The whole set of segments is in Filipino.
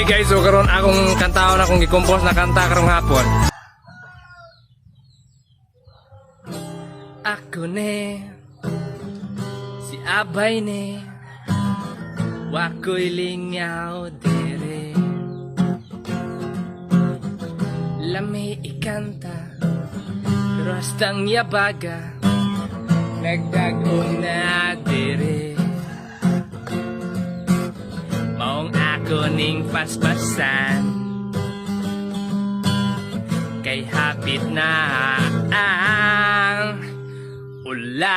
Hi guys, so karon akong kantaon akong gi-compose na kanta karong hapon. Ako ne, si Abay ne, wako'y lingaw dire. Lami ikanta, pero hastang yabaga, nagdag-on na dire. Maong ako ning paspasan, kay hapit na ang ulan.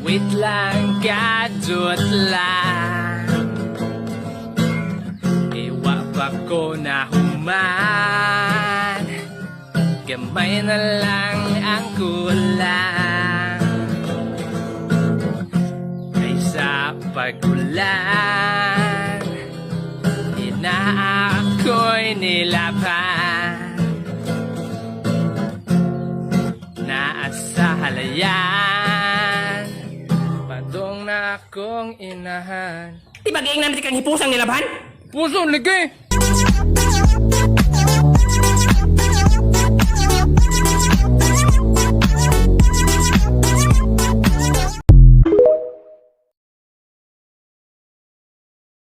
Wait lang, kadot lang, iwa pa ko na human, gamay na lang ang kulang. Sa pagulan, inaako'y nilaban, naasa halayan, padong na akong inahan. Di ba giing namin kang hipusang nilaban? Puso, ligi!